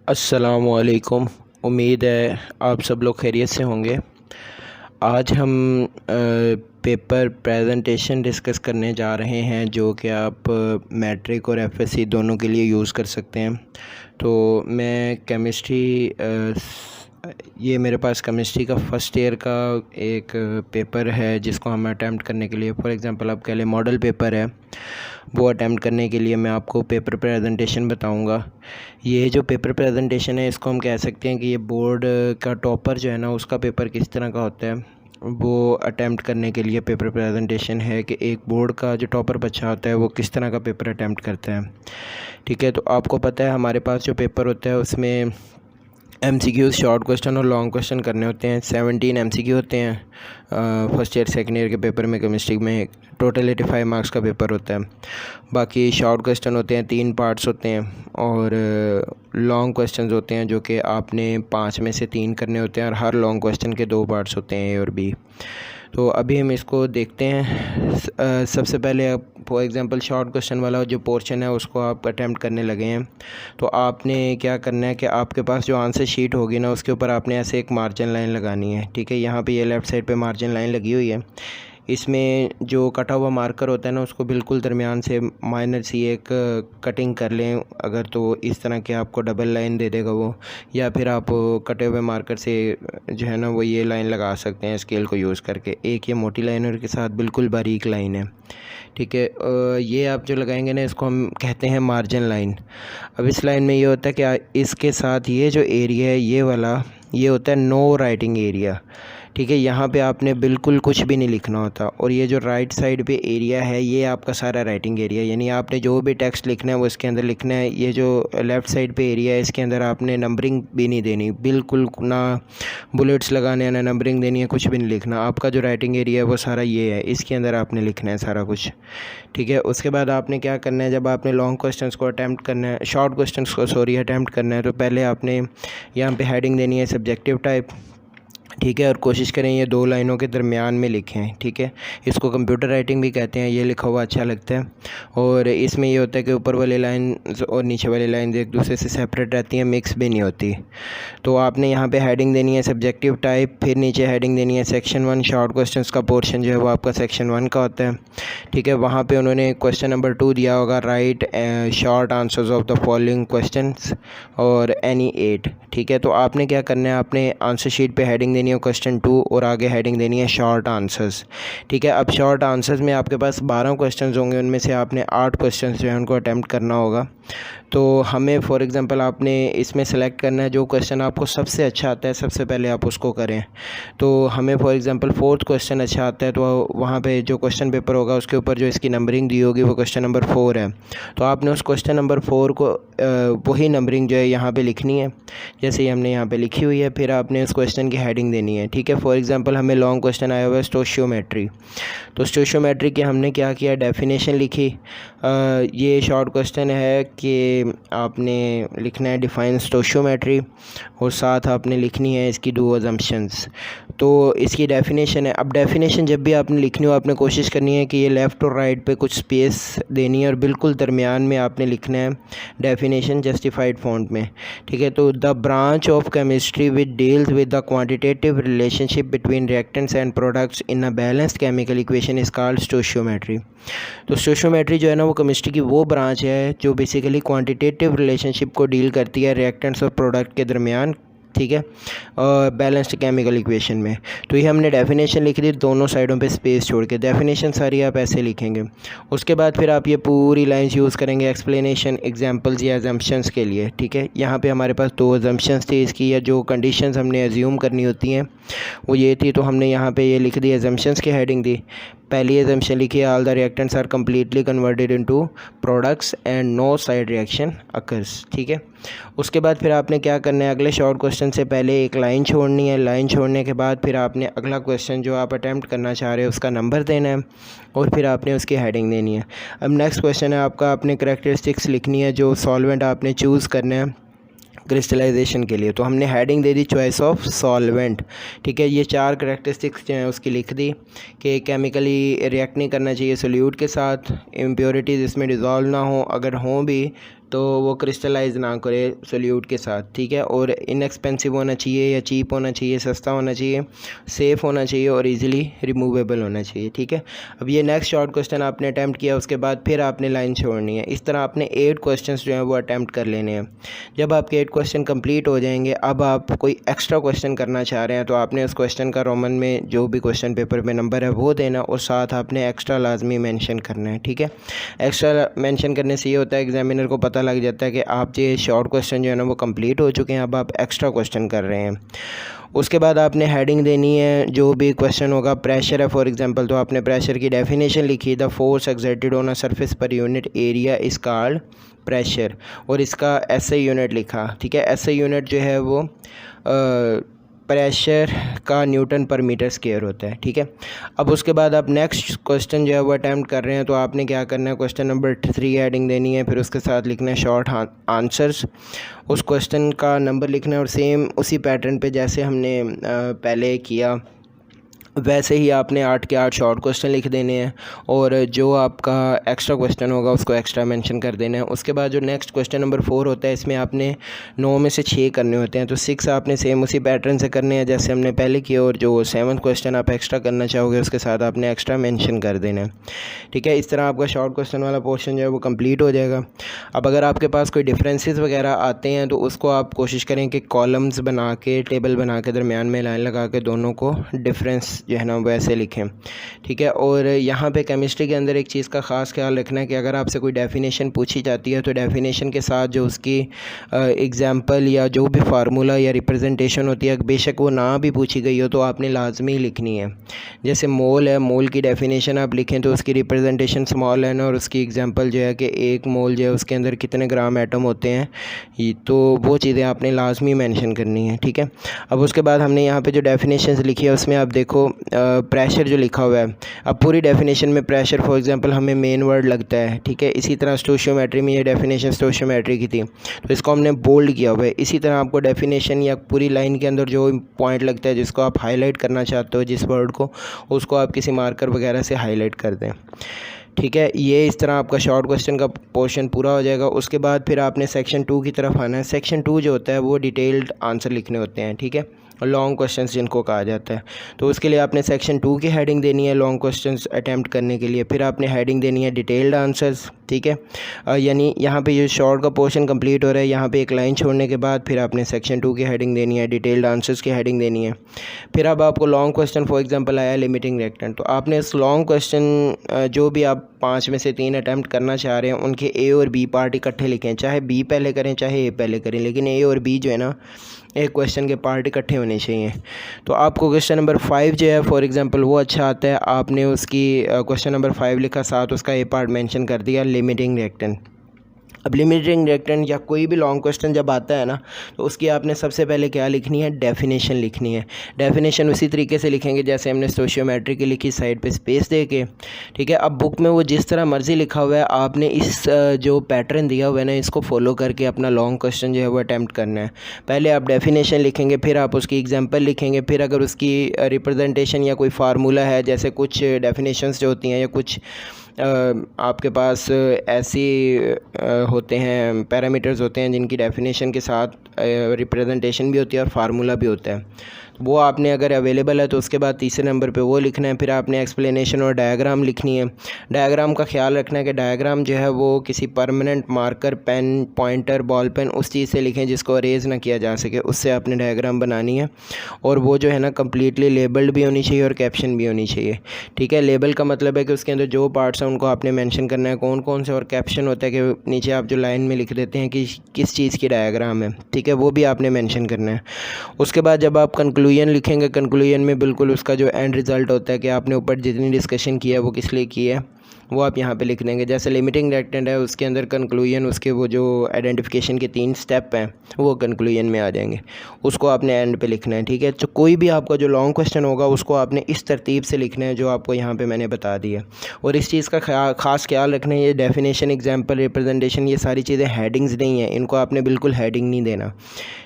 अस्सलामुअलैकुम। उम्मीद है आप सब लोग खैरियत से होंगे। आज हम पेपर प्रेजेंटेशन डिस्कस करने जा रहे हैं जो कि आप मैट्रिक और एफएससी दोनों के लिए यूज़ कर सकते हैं। तो मैं केमिस्ट्री ये मेरे पास केमिस्ट्री का फ़र्स्ट ईयर का एक पेपर है जिसको हम अटैम्प्ट करने के लिए, फॉर एग्ज़ाम्पल आप कह लें मॉडल पेपर है, वो अटैम्प्ट करने के लिए मैं आपको पेपर प्रेजेंटेशन बताऊंगा। ये जो पेपर प्रेजेंटेशन है इसको हम कह सकते हैं कि ये बोर्ड का टॉपर जो है ना उसका पेपर किस तरह का होता है वो अटैम्प्ट करने के लिए पेपर प्रेजेंटेशन है कि एक बोर्ड का जो टॉपर बच्चा होता है वो किस तरह का पेपर अटैम्प्ट करता है। ठीक है, तो आपको पता है हमारे पास जो पेपर होता है उसमें MCQ शॉर्ट क्वेश्चन और लॉन्ग क्वेश्चन करने होते हैं। 17 MCQ होते हैं फर्स्ट ईयर सेकेंड ईयर के पेपर में। केमिस्ट्री में टोटल 85 मार्क्स का पेपर होता है। बाकी शॉर्ट क्वेश्चन होते हैं, 3 पार्ट्स होते हैं, और लॉन्ग क्वेश्चंस होते हैं जो कि आपने 5 में से 3 करने होते हैं, और हर लॉन्ग क्वेश्चन के 2 पार्ट्स होते हैं, ए और बी। तो अभी हम इसको देखते हैं। सबसे पहले फॉर एग्ज़ाम्पल शॉर्ट क्वेश्चन वाला जो पोर्शन है उसको आप अटैम्प्ट करने लगे हैं। तो आपने क्या करना है कि आपके पास जो आंसर शीट होगी ना उसके ऊपर आपने ऐसे एक मार्जिन लाइन लगानी है। ठीक है, यहाँ पे ये लेफ़्ट साइड पे मार्जिन लाइन लगी हुई है। इसमें जो कटा हुआ मार्कर होता है ना उसको बिल्कुल दरमियान से माइनर सी एक कटिंग कर लें अगर, तो इस तरह के आपको डबल लाइन दे देगा वो, या फिर आप कटे हुए मार्कर से जो है ना वो ये लाइन लगा सकते हैं स्केल को यूज़ करके। एक ये मोटी लाइनर के साथ बिल्कुल बारीक लाइन है। ठीक है, ये आप जो लगाएंगे ना इसको हम कहते हैं मार्जिन लाइन। अब इस लाइन में ये होता है कि इसके साथ ये जो एरिया है ये वाला, ये होता है नो राइटिंग एरिया। ठीक है, यहाँ पे आपने बिल्कुल कुछ भी नहीं लिखना होता, और ये जो राइट साइड पे एरिया है ये आपका सारा राइटिंग एरिया, यानी आपने जो भी टेक्स्ट लिखना है वो इसके अंदर लिखना है। ये जो लेफ़्ट साइड पे एरिया है इसके अंदर आपने नंबरिंग भी नहीं देनी, बिल्कुल ना बुलेट्स लगाने ना नंबरिंग देनी है, कुछ भी नहीं लिखना। आपका जो राइटिंग एरिया है वो सारा ये है, इसके अंदर आपने लिखना है सारा कुछ। ठीक है, उसके बाद आपने क्या करना है, जब आपने लॉन्ग क्वेश्चन को अटैम्प्ट करना है, शॉर्ट क्वेश्चन को अटैम्प्ट करना है, तो पहले आपने यहाँ पर हेडिंग देनी है सब्जेक्टिव टाइप। ठीक है, और कोशिश करें ये 2 लाइनों के दरमियान में लिखें। ठीक है, इसको कंप्यूटर राइटिंग भी कहते हैं, ये लिखा हुआ अच्छा लगता है। और इसमें ये होता है कि ऊपर वाली लाइन और नीचे वाली लाइन एक दूसरे से सेपरेट रहती हैं, मिक्स भी नहीं होती। तो आपने यहाँ पे हेडिंग देनी है सब्जेक्टिव टाइप, फिर नीचे हेडिंग देनी है सेक्शन 1। शॉर्ट क्वेश्चंस का पोर्शन जो है वो आपका सेक्शन 1 का होता है। ठीक है, वहाँ पे उन्होंने क्वेश्चन नंबर 2 दिया होगा, right short answers of the following questions और एनी 8। ठीक है, तो आपने क्या करना है, आपने आंसर शीट पे हेडिंग देनी है क्वेश्चन 2 और आगे हेडिंग देनी है शॉर्ट आंसर्स। ठीक है, अब शॉर्ट आंसर्स में आपके पास 12 क्वेश्चंस होंगे, उनमें से आपने 8 क्वेश्चंस जो है उनको अटैम्प्ट करना होगा। तो हमें फॉर एग्ज़ाम्पल आपने इसमें सेलेक्ट करना है जो क्वेश्चन आपको सबसे अच्छा आता है, सबसे पहले आप उसको करें। तो हमें फॉर एग्ज़ाम्पल 4th क्वेश्चन अच्छा आता है, तो वहाँ पे जो क्वेश्चन पेपर होगा उसके ऊपर जो इसकी नंबरिंग दी होगी वो क्वेश्चन नंबर 4 है, तो आपने उस क्वेश्चन नंबर 4 को वही नंबरिंग जो है यहाँ पे लिखनी है, जैसे ही हमने यहाँ पे लिखी हुई है। फिर आपने उस क्वेश्चन की हेडिंग देनी है। ठीक है, फॉर एग्ज़ाम्पल हमें लॉन्ग क्वेश्चन आया हुआ है स्टोशियोमेट्री, तो स्टोशियोमेट्री की हमने क्या किया, डेफिनेशन लिखी। ये शॉर्ट क्वेश्चन है कि आपने लिखना है डिफाइन स्टोशियोमेट्री, और साथ आपने लिखनी है इसकी 2 अजम्पशंस। तो इसकी डेफिनेशन है। अब डेफिनेशन जब भी आपने लिखनी हो आपने कोशिश करनी है कि ये लेफ़्ट और राइट पे कुछ स्पेस देनी है, और बिल्कुल दरमियान में आपने लिखना है डेफिनेशन जस्टिफाइड फॉन्ट में। ठीक है, तो the branch of chemistry which deals with the quantitative relationship between reactants and products in a balanced chemical equation is called stoichiometry. तो स्टोशियोमेट्री जो है ना वो केमिस्ट्री की वो ब्रांच है जो बेसिकली क्वांटिटेटिव रिलेशनशिप को डील करती है रिएक्टेंट्स और प्रोडक्ट के दरमियान। ठीक है, और बैलेंस्ड केमिकल इक्वेशन में। तो ये हमने डेफिनेशन लिख दी, दोनों साइडों पे स्पेस छोड़ के डेफिनेशन सारी आप ऐसे लिखेंगे। उसके बाद फिर आप ये पूरी लाइंस यूज़ करेंगे एक्सप्लेनेशन, एग्जांपल्स या अजम्पशंस के लिए। ठीक है, यहाँ पे हमारे पास 2 अजम्पशंस थी इसकी, या जो कंडीशंस हमने एज्यूम करनी होती हैं वो ये थी, तो हमने यहाँ पे ये लिख दी, एजम्पशंस की हेडिंग दी। पहली एजम्पशन लिखी है, all the reactants are completely converted into products and no side reaction occurs. ठीक है, उसके बाद फिर आपने क्या करना है, अगले शॉर्ट क्वेश्चन से पहले एक लाइन छोड़नी है। लाइन छोड़ने के बाद फिर आपने अगला क्वेश्चन जो आप अटैम्प्ट करना चाह रहे हो उसका नंबर देना है, और फिर आपने उसकी हेडिंग देनी है। अब नेक्स्ट क्वेश्चन है आपका, आपने करैक्टरिस्टिक्स लिखनी है, जो सॉल्वेंट आपने चूज़ करना है क्रिस्टलाइजेशन के लिए। तो हमने heading they the choice of solvent. ठीक है, ये 4 करैक्टरिस्टिक्स जो हैं उसकी लिख दी कि केमिकली रिएक्ट नहीं करना चाहिए सोल्यूट के साथ, इम्प्योरिटीज़ इसमें डिज़ोल्व ना हो, अगर हों भी तो वो क्रिस्टलाइज ना करे सोल्यूट के साथ, ठीक है। और इनएक्सपेंसिव होना चाहिए या चीप होना चाहिए, सस्ता होना चाहिए, सेफ़ होना चाहिए और इजीली रिमूवेबल होना चाहिए, ठीक है। अब ये नेक्स्ट शॉर्ट क्वेश्चन आपने अटैम्प्ट किया, उसके बाद फिर आपने लाइन छोड़नी है। इस तरह आपने 8 क्वेश्चन जो हैं वो अटैम्प्ट कर लेने हैं। जब आपके 8 क्वेश्चन कंप्लीट हो जाएंगे, अब आप कोई एक्स्ट्रा क्वेश्चन करना चाह रहे हैं तो आपने उस क्वेश्चन का रोमन में जो भी क्वेश्चन पेपर में नंबर है वो देना और साथ आपने एक्स्ट्रा लाजमी मेंशन करना है, ठीक है। एक्स्ट्रा मेंशन करने से ये होता है एग्जामिनर को पता लग जाता है कि आप ये शॉर्ट क्वेश्चन जो है ना वो कंप्लीट हो चुके हैं, अब आप एक्स्ट्रा क्वेश्चन कर रहे हैं। उसके बाद आपने हेडिंग देनी है, जो भी क्वेश्चन होगा। प्रेशर है फॉर एग्जांपल, तो आपने प्रेशर की डेफिनेशन लिखी, the force exerted on a surface per unit area is called pressure, और इसका एसआई यूनिट लिखा, ठीक है। एसआई यूनिट जो है वो प्रेशर का न्यूटन पर मीटर स्क्वायर होता है, ठीक है। अब उसके बाद आप नेक्स्ट क्वेश्चन जो है वो अटैम्प्ट कर रहे हैं, तो आपने क्या करना है, क्वेश्चन नंबर 3 हेडिंग देनी है, फिर उसके साथ लिखना है शॉर्ट आंसर्स, उस क्वेश्चन का नंबर लिखना है और सेम उसी पैटर्न पे जैसे हमने पहले किया वैसे ही आपने 8 के 8 शॉर्ट क्वेश्चन लिख देने हैं और जो आपका एक्स्ट्रा क्वेश्चन होगा उसको एक्स्ट्रा मेंशन कर देना है। उसके बाद जो नेक्स्ट क्वेश्चन नंबर 4 होता है, इसमें आपने 9 में से 6 करने होते हैं, तो 6 आपने सेम उसी पैटर्न से करने हैं जैसे हमने पहले किया, और जो 7th क्वेश्चन आप एक्स्ट्रा करना चाहोगे उसके साथ आपने एक्स्ट्रा मेंशन कर देना है, ठीक है। इस तरह आपका शॉर्ट क्वेश्चन वाला पोर्शन जो है वो कंप्लीट हो जाएगा। अब अगर आपके पास कोई डिफरेंसेस वगैरह आते हैं तो उसको आप कोशिश करें कि कॉलम्स बना के, टेबल बना के, दरमियान में लाइन लगा के दोनों को डिफरेंस जो है ना वैसे लिखें, ठीक है। और यहाँ पे केमिस्ट्री के अंदर एक चीज़ का ख़ास ख्याल रखना है कि अगर आपसे कोई डेफिनेशन पूछी जाती है तो डेफिनेशन के साथ जो उसकी एग्जांपल या जो भी फार्मूला या रिप्रेजेंटेशन होती है, बेशक वो ना भी पूछी गई हो तो आपने लाजमी लिखनी है। जैसे मोल है, मोल की डेफिनेशन आप लिखें तो उसकी रिप्रेजेंटेशन स्मॉल है ना, और उसकी एग्जांपल जो है कि 1 मोल जो है उसके अंदर कितने ग्राम एटम होते हैं, तो वो चीज़ें आपने लाजमी मेंशन करनी है, ठीक है। अब उसके बाद हमने यहाँ पे जो डेफिनेशंस लिखी है उसमें आप देखो प्रेशर जो लिखा हुआ है, अब पूरी डेफिनेशन में प्रेशर फॉर एग्जांपल हमें मेन वर्ड लगता है, ठीक है। इसी तरह स्टोशियोमेट्री में ये डेफिनेशन स्टोशियोमेट्री की थी तो इसको हमने बोल्ड किया हुआ है। इसी तरह आपको डेफिनेशन या पूरी लाइन के अंदर जो पॉइंट लगता है जिसको आप हाईलाइट करना चाहते हो, जिस वर्ड को, उसको आप किसी मार्कर वगैरह से हाईलाइट कर दें, ठीक है। ये इस तरह आपका शॉर्ट क्वेश्चन का पोर्शन पूरा हो जाएगा। उसके बाद फिर आपने सेक्शन 2 की तरफ आना है। सेक्शन 2 जो होता है वो डिटेल्ड आंसर लिखने होते हैं, ठीक है, लॉन्ग क्वेश्चंस जिनको कहा जाता है। तो उसके लिए आपने सेक्शन 2 की हेडिंग देनी है लॉन्ग क्वेश्चंस अटैम्प्ट करने के लिए, फिर आपने हेडिंग देनी है डिटेल्ड आंसर्स, ठीक है। यानी यहाँ पे ये शॉर्ट का पोर्शन कंप्लीट हो रहा है, यहाँ पे एक लाइन छोड़ने के बाद फिर आपने सेक्शन 2 की हेडिंग देनी है, डिटेल्ड आंसर्स की हेडिंग देनी है। फिर अब आपको लॉन्ग क्वेश्चन फॉर एग्जांपल आया लिमिटिंग रिएक्टेंट, तो आपने इस लॉन्ग क्वेश्चन जो भी आप 5 में से 3 अटैम्प्ट करना चाह रहे हैं उनके ए और बी पार्ट इकट्ठे लिखें, चाहे बी पहले करें चाहे ए पहले करें, लेकिन ए और बी जो है ना एक क्वेश्चन के पार्ट इकट्ठे होने चाहिए। तो आपको क्वेश्चन नंबर 5 जो है फॉर एग्जांपल वो अच्छा आता है, आपने उसकी क्वेश्चन नंबर 5 लिखा, साथ उसका ए पार्ट मेंशन कर दिया लिमिटिंग रिएक्टेंट। अब लिमिटिंग रिएक्टेंट या कोई भी लॉन्ग क्वेश्चन जब आता है ना तो उसकी आपने सबसे पहले क्या लिखनी है, डेफिनेशन लिखनी है। डेफिनेशन उसी तरीके से लिखेंगे जैसे हमने स्टोशियोमेट्री की लिखी, साइड पे स्पेस दे के, ठीक है। अब बुक में वो जिस तरह मर्ज़ी लिखा हुआ है, आपने इस जो पैटर्न दिया हुआ है ना इसको फॉलो करके अपना लॉन्ग क्वेश्चन जो है वो अटैम्प्ट करना है। पहले आप डेफिनेशन लिखेंगे, फिर आप उसकी एग्जाम्पल लिखेंगे, फिर अगर उसकी रिप्रेजेंटेशन या कोई फार्मूला है, जैसे कुछ डेफिनेशंस जो होती हैं या कुछ आपके पास ऐसी होते हैं पैरामीटर्स होते हैं जिनकी डेफिनेशन के साथ रिप्रेजेंटेशन भी होती है और फार्मूला भी होता है, वो आपने अगर अवेलेबल है तो उसके बाद तीसरे नंबर पे वो लिखना है। फिर आपने एक्सप्लेनेशन और डायग्राम लिखनी है। डायग्राम का ख्याल रखना है कि डायग्राम जो है वो किसी permanent marker, pen, pointer, ball pen उस चीज़ से लिखें जिसको अरेज ना किया जा सके, उससे आपने डायग्राम बनानी है। और वो जो है ना कम्प्लीटली लेबल्ड भी होनी चाहिए और कैप्शन भी होनी चाहिए, ठीक है। लेबल का मतलब है कि उसके अंदर जो पार्ट्स हैं उनको आपने मेंशन करना है कौन कौन से, और कैप्शन होता है कि नीचे आप जो लाइन में लिख देते हैं कि किस चीज़ की डायग्राम है, ठीक है, वो भी आपने मेंशन करना है। उसके बाद जब आप कंक्लूजन लिखेंगे, कंक्लूजन में बिल्कुल उसका जो एंड रिज़ल्ट होता है कि आपने ऊपर जितनी डिस्कशन की है वो किस लिए की है वो आप यहाँ पे लिख देंगे। जैसे लिमिटिंग रिएक्टेंट है उसके अंदर कंक्लूजन, उसके वो जो आइडेंटिफिकेशन के 3 स्टेप हैं वो कंक्लूजन में आ जाएंगे, उसको आपने एंड पे लिखना है, ठीक है। तो कोई भी आपका जो लॉन्ग क्वेश्चन होगा उसको आपने इस तरतीब से लिखना है जो आपको यहाँ पे मैंने बता दी है। और इस चीज़ का ख़ास ख्याल रखना है, ये डेफिनेशन, एग्जाम्पल, रिप्रेजेंटेशन, ये सारी चीज़ें हेडिंग्स नहीं हैं, इनको आपने बिल्कुल हेडिंग नहीं देना,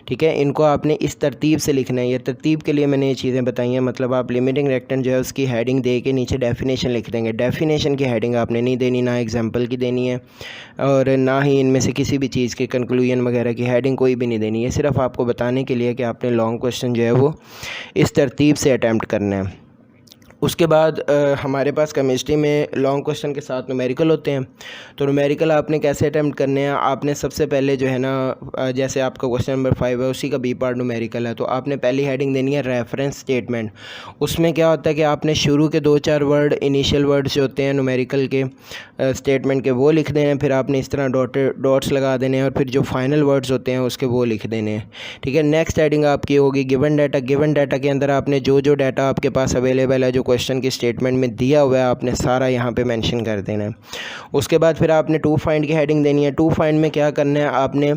ठीक है। इनको आपने इस तरतीब से लिखना है। ये तरतीब के लिए मैंने ये चीज़ें बताई हैं, मतलब आप लिमिटिंग रिएक्टेंट जो है उसकी हेडिंग दे के नीचे डेफिनेशन लिख देंगे, डेफिनेशन की हेडिंग हेडिंग आपने नहीं देनी, ना एग्जांपल की देनी है और ना ही इनमें से किसी भी चीज़ के कंक्लूजन वगैरह की हेडिंग कोई भी नहीं देनी है। सिर्फ आपको बताने के लिए कि आपने लॉन्ग क्वेश्चन जो है वो इस तरतीब से अटैम्प्ट करना है। उसके बाद हमारे पास केमिस्ट्री में लॉन्ग क्वेश्चन के साथ न्यूमेरिकल होते हैं। तो न्यूमेरिकल आपने कैसे अटैम्प्ट करने हैं, आपने सबसे पहले जो है ना जैसे आपका क्वेश्चन नंबर 5 है उसी का बी पार्ट न्यूमेरिकल है, तो आपने पहली हेडिंग देनी है रेफरेंस स्टेटमेंट। उसमें क्या होता है कि आपने शुरू के 2-4 वर्ड इनिशियल वर्ड्स जो होते हैं न्यूमेरिकल के स्टेटमेंट के वो लिख देने हैं, फिर आपने इस तरह डॉट्स लगा देने हैं और फिर जो फाइनल वर्ड्स होते हैं उसके वो लिख देने हैं। ठीक है, नेक्स्ट हेडिंग आपकी होगी गिवन डाटा। गिवन डाटा के अंदर आपने जो जो डाटा आपके पास अवेलेबल है, जो क्वेश्चन की स्टेटमेंट में दिया हुआ है, आपने सारा यहाँ पे मेंशन कर देना है। उसके बाद फिर आपने टू फाइंड की हेडिंग देनी है। टू फाइंड में क्या करना है, आपने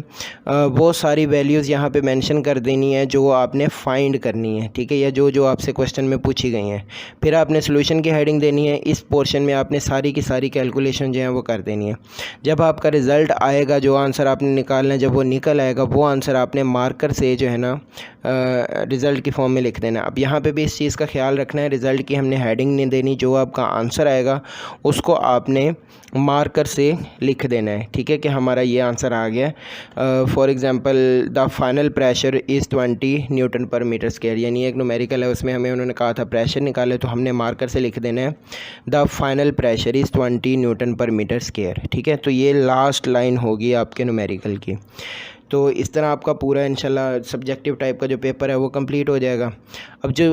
वो सारी वैल्यूज़ यहाँ पे मेंशन कर देनी है जो आपने फाइंड करनी है। ठीक है, या जो जो आपसे क्वेश्चन में पूछी गई हैं। फिर आपने सोल्यूशन की हेडिंग देनी है। इस पोर्शन में आपने सारी की सारी कैलकुलेशन जो है वो कर देनी है। जब आपका रिज़ल्ट आएगा, जो आंसर आपने निकालना है, जब वो निकल आएगा वो आंसर आपने मार्कर से जो है ना रिज़ल्ट की फॉर्म में लिख देना। अब यहाँ पे भी इस चीज़ का ख्याल रखना है, रिज़ल्ट की हमने हेडिंग नहीं देनी, जो आपका आंसर आएगा उसको आपने मार्कर से लिख देना है। ठीक है, कि हमारा ये आंसर आ गया। For example the final pressure is 20 Newton पर मीटर स्क्वायर, यानी एक न्यूमेरिकल है, उसमें हमें उन्होंने कहा था प्रेशर निकाले, तो हमने मार्कर से लिख देना है the final pressure is 20 Newton पर मीटर स्क्वायर। ठीक है, तो ये लास्ट लाइन होगी आपके न्यूमेरिकल की। तो इस तरह आपका पूरा इंशाल्लाह सब्जेक्टिव टाइप का जो पेपर है वो कंप्लीट हो जाएगा। अब जो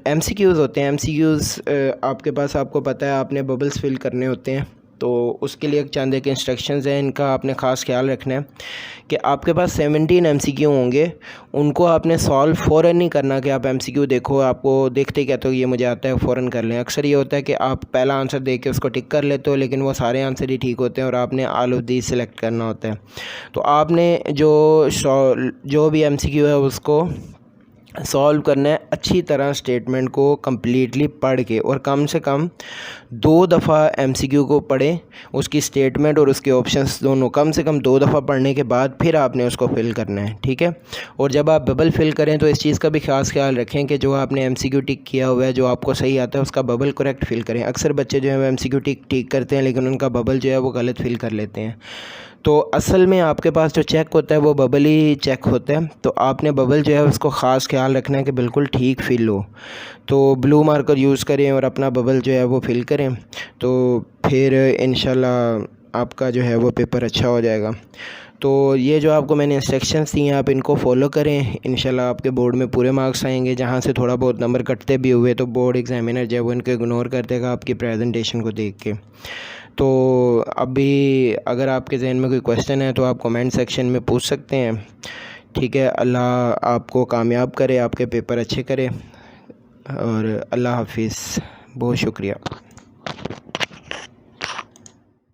एमसीक्यूज़ होते हैं, एमसीक्यूज़ आपके पास, आपको पता है आपने बबल्स फिल करने होते हैं, तो उसके लिए चंद एक इंस्ट्रक्शंस हैं, इनका आपने ख़ास ख्याल रखना है कि आपके पास 17 एमसीक्यू होंगे, उनको आपने सॉल्व फ़ौरन नहीं करना कि आप एमसीक्यू देखो, आपको देखते कहते हो ये मुझे आता है फ़ौरन कर लें। अक्सर ये होता है कि आप पहला आंसर देख के उसको टिक कर लेते हो, लेकिन वो सारे आंसर ही ठीक होते हैं और आपने ऑल ऑफ दीज सेलेक्ट करना होता है। तो आपने जो भी एमसीक्यू है उसको सॉल्व करना है अच्छी तरह, स्टेटमेंट को कम्प्लीटली पढ़ के, और कम से कम 2 दफ़ा एमसीक्यू को पढ़ें, उसकी स्टेटमेंट और उसके ऑप्शंस दोनों कम से कम 2 दफ़ा पढ़ने के बाद फिर आपने उसको फिल करना है। ठीक है, और जब आप बबल फिल करें तो इस चीज़ का भी खास ख्याल रखें कि जो आपने एमसीक्यू टिक किया हुआ है, जो आपको सही आता है, उसका बबल करेक्ट फिल करें। अक्सर बच्चे जो है वो एमसीक्यू टिक करते हैं लेकिन उनका बबल जो है वो गलत फिल कर लेते हैं। तो असल में आपके पास जो चेक होता है वो बबल ही चेक होता है, तो आपने बबल जो है उसको ख़ास ख्याल रखना है कि बिल्कुल ठीक फिल हो। तो ब्लू मार्कर यूज़ करें और अपना बबल जो है वो फिल करें, तो फिर इंशाल्लाह आपका जो है वो पेपर अच्छा हो जाएगा। तो ये जो आपको मैंने इंस्ट्रक्शंस दी हैं आप इनको फॉलो करें, इंशाल्लाह आपके बोर्ड में पूरे मार्क्स आएंगे। जहाँ से थोड़ा बहुत नंबर कटते भी हुए तो बोर्ड एग्जामिनर जो है वो इनको इग्नोर कर देगा आपकी प्रेजेंटेशन को देख के। तो अभी अगर आपके जहन में कोई क्वेश्चन है तो आप कमेंट सेक्शन में पूछ सकते हैं। ठीक है, अल्लाह आपको कामयाब करे, आपके पेपर अच्छे करे, और अल्लाह हाफिज़। बहुत शुक्रिया।